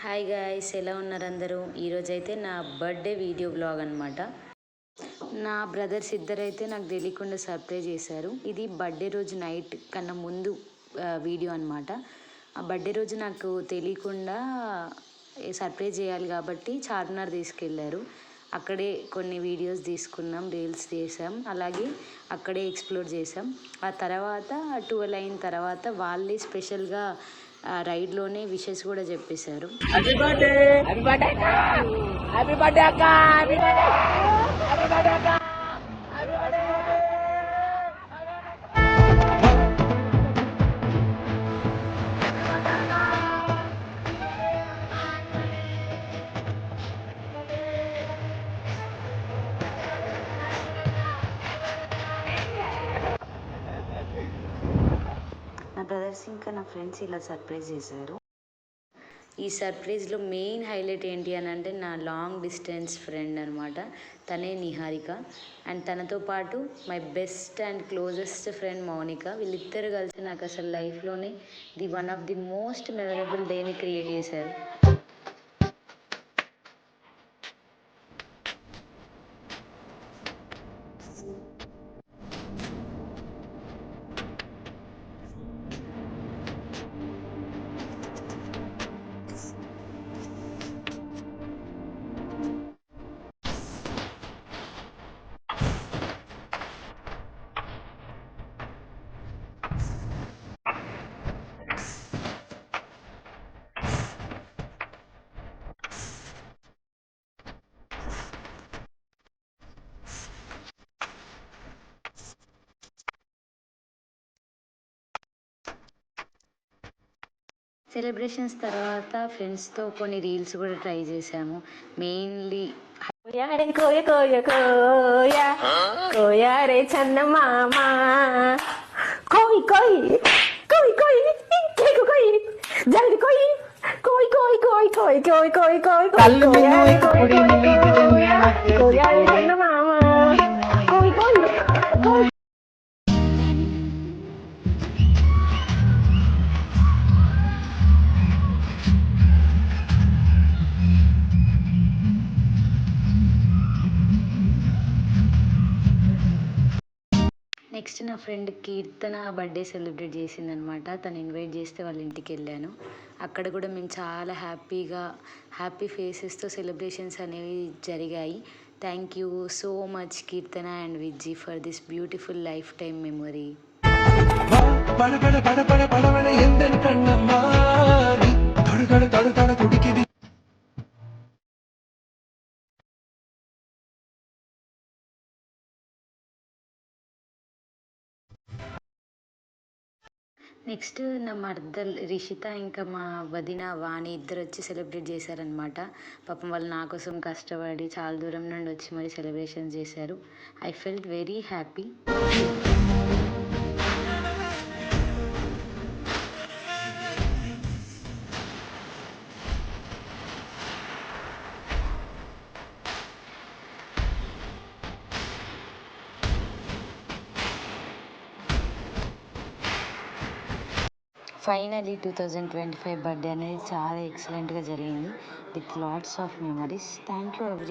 Hi guys, ఎలా ఉన్నారు అందరూ? ఈరోజైతే నా బర్త్డే వీడియో బ్లాగ్ అనమాట. నా బ్రదర్స్ ఇద్దరైతే నాకు తెలియకుండా సర్ప్రైజ్ చేశారు. ఇది బర్త్డే రోజు నైట్ కన్నా ముందు వీడియో అనమాట. ఆ బర్త్డే రోజు నాకు తెలియకుండా సర్ప్రైజ్ చేయాలి కాబట్టి చార్మినార్ తీసుకెళ్ళారు. అక్కడే కొన్ని వీడియోస్ తీసుకున్నాం, రీల్స్ చేసాం, అలాగే అక్కడే ఎక్స్ప్లోర్ చేసాం. ఆ తర్వాత 12 అయిన తర్వాత వాళ్ళే స్పెషల్గా రైడ్లోనే విషెస్ కూడా చెప్పేశారు. నా బ్రదర్స్ ఇంకా నా ఫ్రెండ్స్ ఇలా సర్ప్రైజ్ చేశారు. ఈ సర్ప్రైజ్లో మెయిన్ హైలైట్ ఏంటి అని అంటే నా లాంగ్ డిస్టెన్స్ ఫ్రెండ్ అనమాట. తనే నిహారిక. అండ్ తనతో పాటు my best and closest friend Mounika. వీళ్ళిద్దరు కలిసి నాకు అసలు లైఫ్లోనే one of the most memorable డేని క్రియేట్ చేశారు. సెలబ్రేషన్స్ తర్వాత ఫ్రెండ్స్తో కొన్ని రీల్స్ కూడా ట్రై చేసాము. మెయిన్లీ కోయ కోయ కోయ కోయ రే చందమామ కోయి కోయి కోయి కోయి కేకు కోయి జల్ది కోయి కోయి కోయి కోయి కోయి కోయి కోయి కోయి కోయి కోయ రే చందమామ కోయి కోయి కోయి. నెక్స్ట్ నా ఫ్రెండ్ కీర్తన బర్త్డే సెలబ్రేట్ చేసిందనమాట. తను ఇన్వైట్ చేస్తే వాళ్ళ ఇంటికి వెళ్ళాను. అక్కడ కూడా మేము చాలా హ్యాపీ ఫేసెస్తో సెలబ్రేషన్స్ అనేవి జరిగాయి. Thank you so much Keerthana and Vijji for this beautiful life time memory. Next నా మర్దల్ రిషిత ఇంకా మా వదిన వాణి ఇద్దరు వచ్చి సెలబ్రేట్ చేశారనమాట. పాపం వాళ్ళు నా కోసం కష్టపడి చాలా దూరం నుండి వచ్చి మరి సెలబ్రేషన్ చేశారు. I felt very happy. Finally 2025 birthday అనేది చాలా ఎక్సలెంట్గా జరిగింది with lots of memories. Thank you every